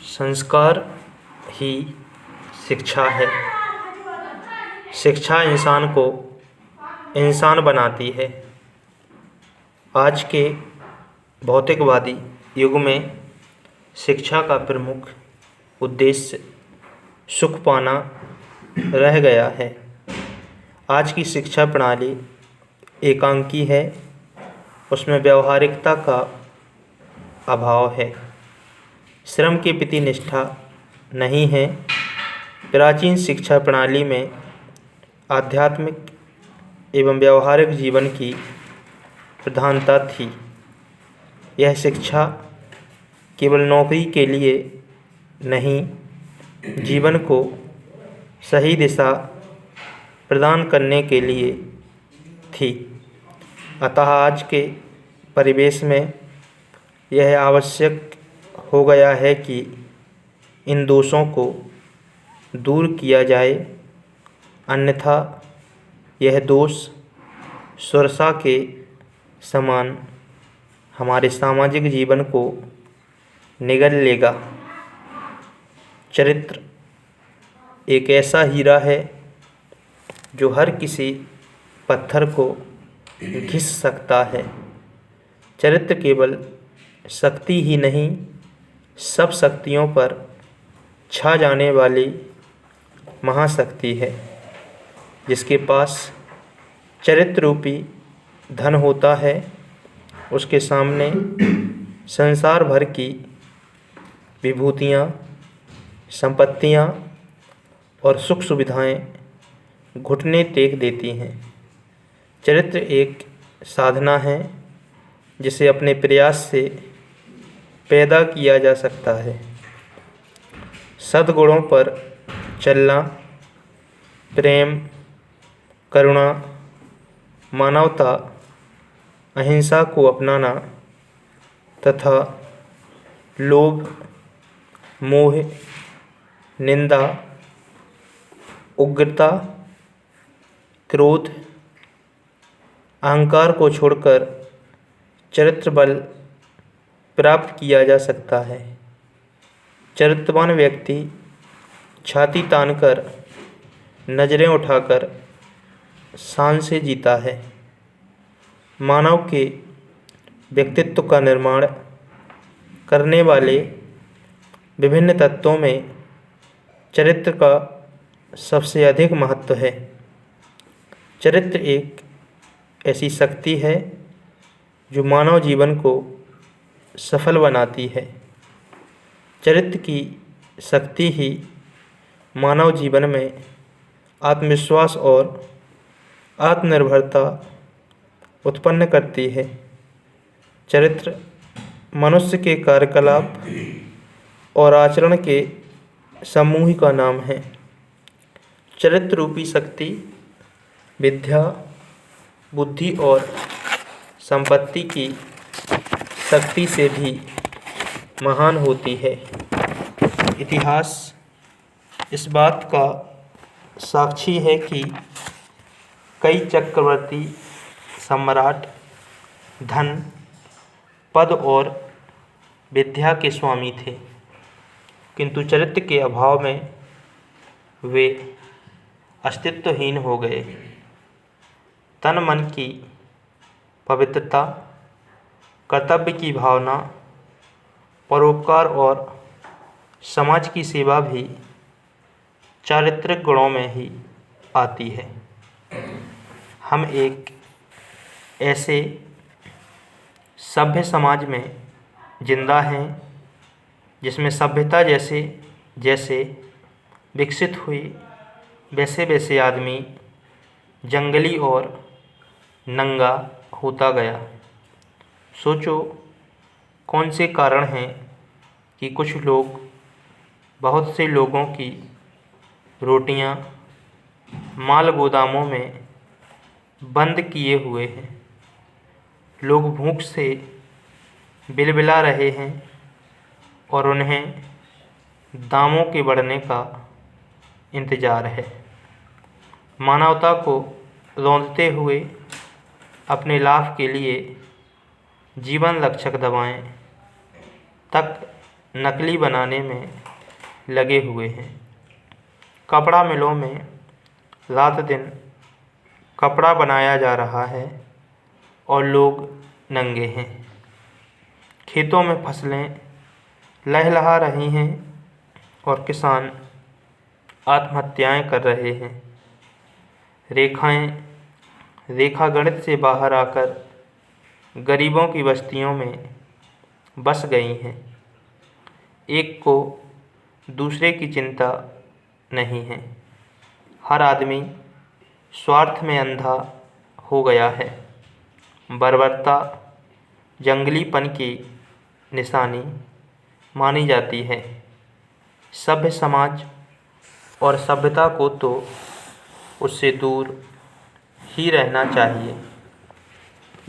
संस्कार ही शिक्षा है। शिक्षा इंसान को इंसान बनाती है। आज के भौतिकवादी युग में शिक्षा का प्रमुख उद्देश्य सुख पाना रह गया है। आज की शिक्षा प्रणाली एकांकी है, उसमें व्यावहारिकता का अभाव है, श्रम के प्रति निष्ठा नहीं है। प्राचीन शिक्षा प्रणाली में आध्यात्मिक एवं व्यावहारिक जीवन की प्रधानता थी। यह शिक्षा केवल नौकरी के लिए नहीं, जीवन को सही दिशा प्रदान करने के लिए थी। अतः आज के परिवेश में यह आवश्यक हो गया है कि इन दोषों को दूर किया जाए, अन्यथा यह दोष सुरसा के समान हमारे सामाजिक जीवन को निगल लेगा। चरित्र एक ऐसा हीरा है जो हर किसी पत्थर को घिस सकता है। चरित्र केवल शक्ति ही नहीं, सब शक्तियों पर छा जाने वाली महाशक्ति है। जिसके पास चरित्र रूपी धन होता है, उसके सामने संसार भर की विभूतियाँ, संपत्तियाँ और सुख सुविधाएं घुटने टेक देती हैं। चरित्र एक साधना है जिसे अपने प्रयास से पैदा किया जा सकता है। सद्गुणों पर चलना, प्रेम, करुणा, मानवता, अहिंसा को अपनाना तथा लोभ, मोह, निंदा, उग्रता, क्रोध, अहंकार को छोड़कर चरित्र बल प्राप्त किया जा सकता है। चरित्रवान व्यक्ति छाती तानकर, नजरें उठाकर शान से जीता है। मानव के व्यक्तित्व का निर्माण करने वाले विभिन्न तत्वों में चरित्र का सबसे अधिक महत्व है। चरित्र एक ऐसी शक्ति है जो मानव जीवन को सफल बनाती है। चरित्र की शक्ति ही मानव जीवन में आत्मविश्वास और आत्मनिर्भरता उत्पन्न करती है। चरित्र मनुष्य के कार्यकलाप और आचरण के समूह का नाम है। चरित्र रूपी शक्ति विद्या, बुद्धि और संपत्ति की शक्ति से भी महान होती है। इतिहास इस बात का साक्षी है कि कई चक्रवर्ती सम्राट धन, पद और विद्या के स्वामी थे, किंतु चरित्र के अभाव में वे अस्तित्वहीन हो गए। तन मन की पवित्रता, कर्तव्य की भावना, परोपकार और समाज की सेवा भी चारित्रिक गुणों में ही आती है। हम एक ऐसे सभ्य समाज में जिंदा हैं जिसमें सभ्यता जैसे जैसे विकसित हुई, वैसे वैसे आदमी जंगली और नंगा होता गया। सोचो कौन से कारण हैं कि कुछ लोग बहुत से लोगों की रोटियां माल गोदामों में बंद किए हुए हैं। लोग भूख से बिलबिला रहे हैं और उन्हें दामों के बढ़ने का इंतज़ार है। मानवता को रौंदते हुए अपने लाभ के लिए जीवन रक्षक दवाएं तक नकली बनाने में लगे हुए हैं। कपड़ा मिलों में रात दिन कपड़ा बनाया जा रहा है और लोग नंगे हैं। खेतों में फसलें लहलहा रही हैं और किसान आत्महत्याएं कर रहे हैं। रेखा गणित से बाहर आकर गरीबों की बस्तियों में बस गई हैं। एक को दूसरे की चिंता नहीं है। हर आदमी स्वार्थ में अंधा हो गया है। बर्बरता जंगलीपन की निशानी मानी जाती है। सभ्य समाज और सभ्यता को तो उससे दूर ही रहना चाहिए।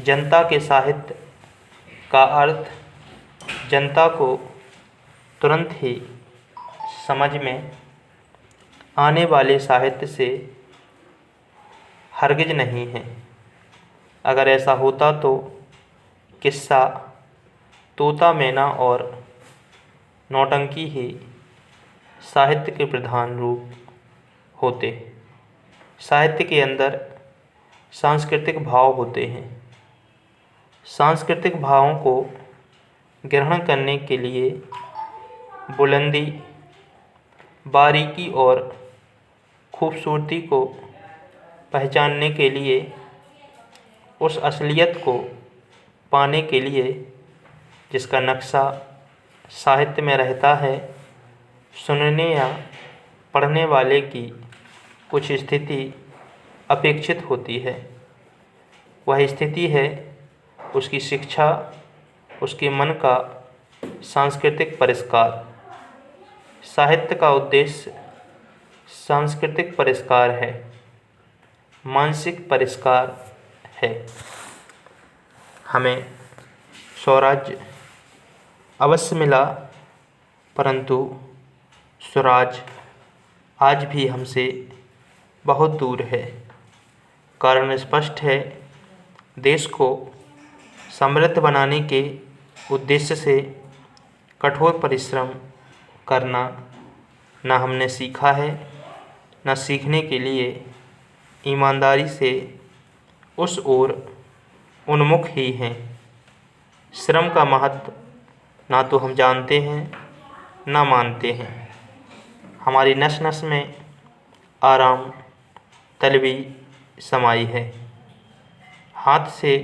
जनता के साहित्य का अर्थ जनता को तुरंत ही समझ में आने वाले साहित्य से हरगिज नहीं है। अगर ऐसा होता तो किस्सा तोता मैना और नौटंकी ही साहित्य के प्रधान रूप होते। साहित्य के अंदर सांस्कृतिक भाव होते हैं। सांस्कृतिक भावों को ग्रहण करने के लिए बुलंदी, बारीकी और खूबसूरती को पहचानने के लिए, उस असलियत को पाने के लिए जिसका नक्शा साहित्य में रहता है, सुनने या पढ़ने वाले की कुछ स्थिति अपेक्षित होती है। वह स्थिति है उसकी शिक्षा, उसके मन का सांस्कृतिक परिष्कार। साहित्य का उद्देश्य सांस्कृतिक परिष्कार है, मानसिक परिष्कार है। हमें स्वराज्य अवश्य मिला, परंतु स्वराज आज भी हमसे बहुत दूर है। कारण स्पष्ट है। देश को समृद्ध बनाने के उद्देश्य से कठोर परिश्रम करना न हमने सीखा है, न सीखने के लिए ईमानदारी से उस ओर उन्मुख ही हैं। श्रम का महत्व ना तो हम जानते हैं ना मानते हैं। हमारी नस नस में आराम तलबी समाई है। हाथ से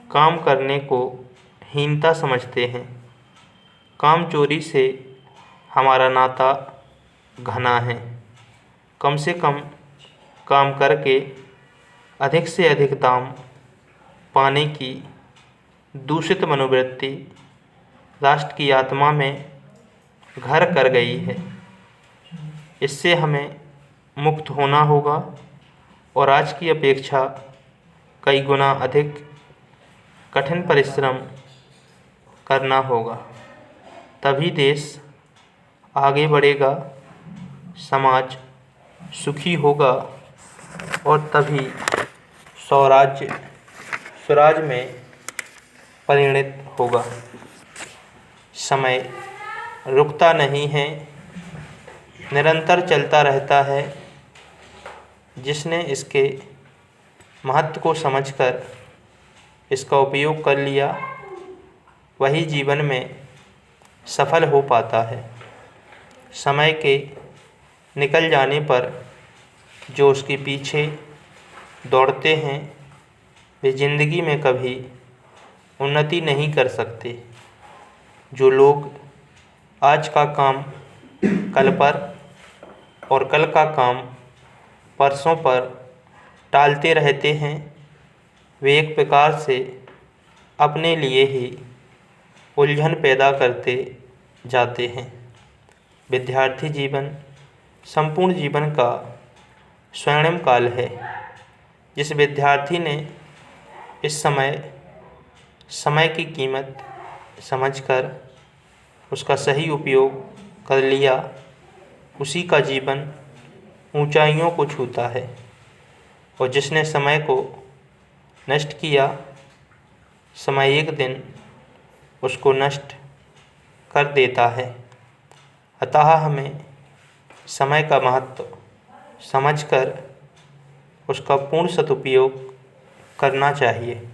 काम करने को हीनता समझते हैं। काम चोरी से हमारा नाता घना है। कम से कम काम करके अधिक से अधिक दाम पाने की दूषित मनोवृत्ति राष्ट्र की आत्मा में घर कर गई है। इससे हमें मुक्त होना होगा और आज की अपेक्षा कई गुना अधिक कठिन परिश्रम करना होगा। तभी देश आगे बढ़ेगा, समाज सुखी होगा और तभी स्वराज में परिणित होगा। समय रुकता नहीं है, निरंतर चलता रहता है। जिसने इसके महत्व को समझकर इसका उपयोग कर लिया, वही जीवन में सफल हो पाता है। समय के निकल जाने पर जो उसके पीछे दौड़ते हैं, वे ज़िंदगी में कभी उन्नति नहीं कर सकते। जो लोग आज का काम कल पर और कल का काम परसों पर टालते रहते हैं, वे एक प्रकार से अपने लिए ही उलझन पैदा करते जाते हैं। विद्यार्थी जीवन संपूर्ण जीवन का स्वर्णिम काल है। जिस विद्यार्थी ने इस समय की कीमत समझकर उसका सही उपयोग कर लिया, उसी का जीवन ऊंचाइयों को छूता है। और जिसने समय को नष्ट किया, समय एक दिन उसको नष्ट कर देता है। अतः हमें समय का महत्व समझकर उसका पूर्ण सदुपयोग करना चाहिए।